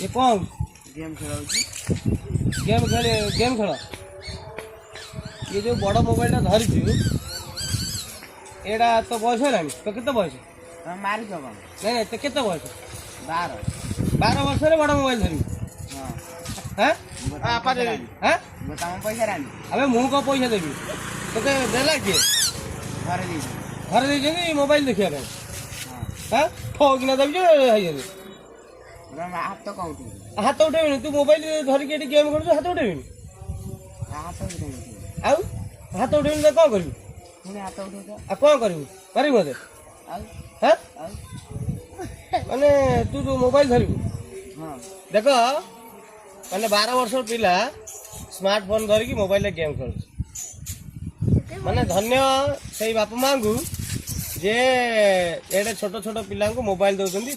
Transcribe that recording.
ये कौन गेम खेला गेम खेल ये जो बड़ मोबाइल धरी एटा तो बयस है तो केते बयस तुम मारी कौन नहीं नहीं तो केते बयस 12 वर्ष बड़ मोबाइल धरी हाँ आपा देवी बताओ पैसा रानी अबे मु को पैसा देवी तो देला किए घर दे मोबाइल देखिए हाँ ठोक ना देवी हाथ तो कौन हाथ उठेबी तू मोबाइल धरिक गेम खेलु हाथ उठेबी हाथ आउ हाथ उठेबी तो कौन करी हाथ उठे कौन करू करी मत हाँ माने तू जो मोबाइल धरबू देख माने 12 वर्ष पिला स्मार्टफोन धरिकी मोबाइल गेम खेल माने धन्य से बापा माँ को जे एडे छोट छोट पिला मोबाइल दौरान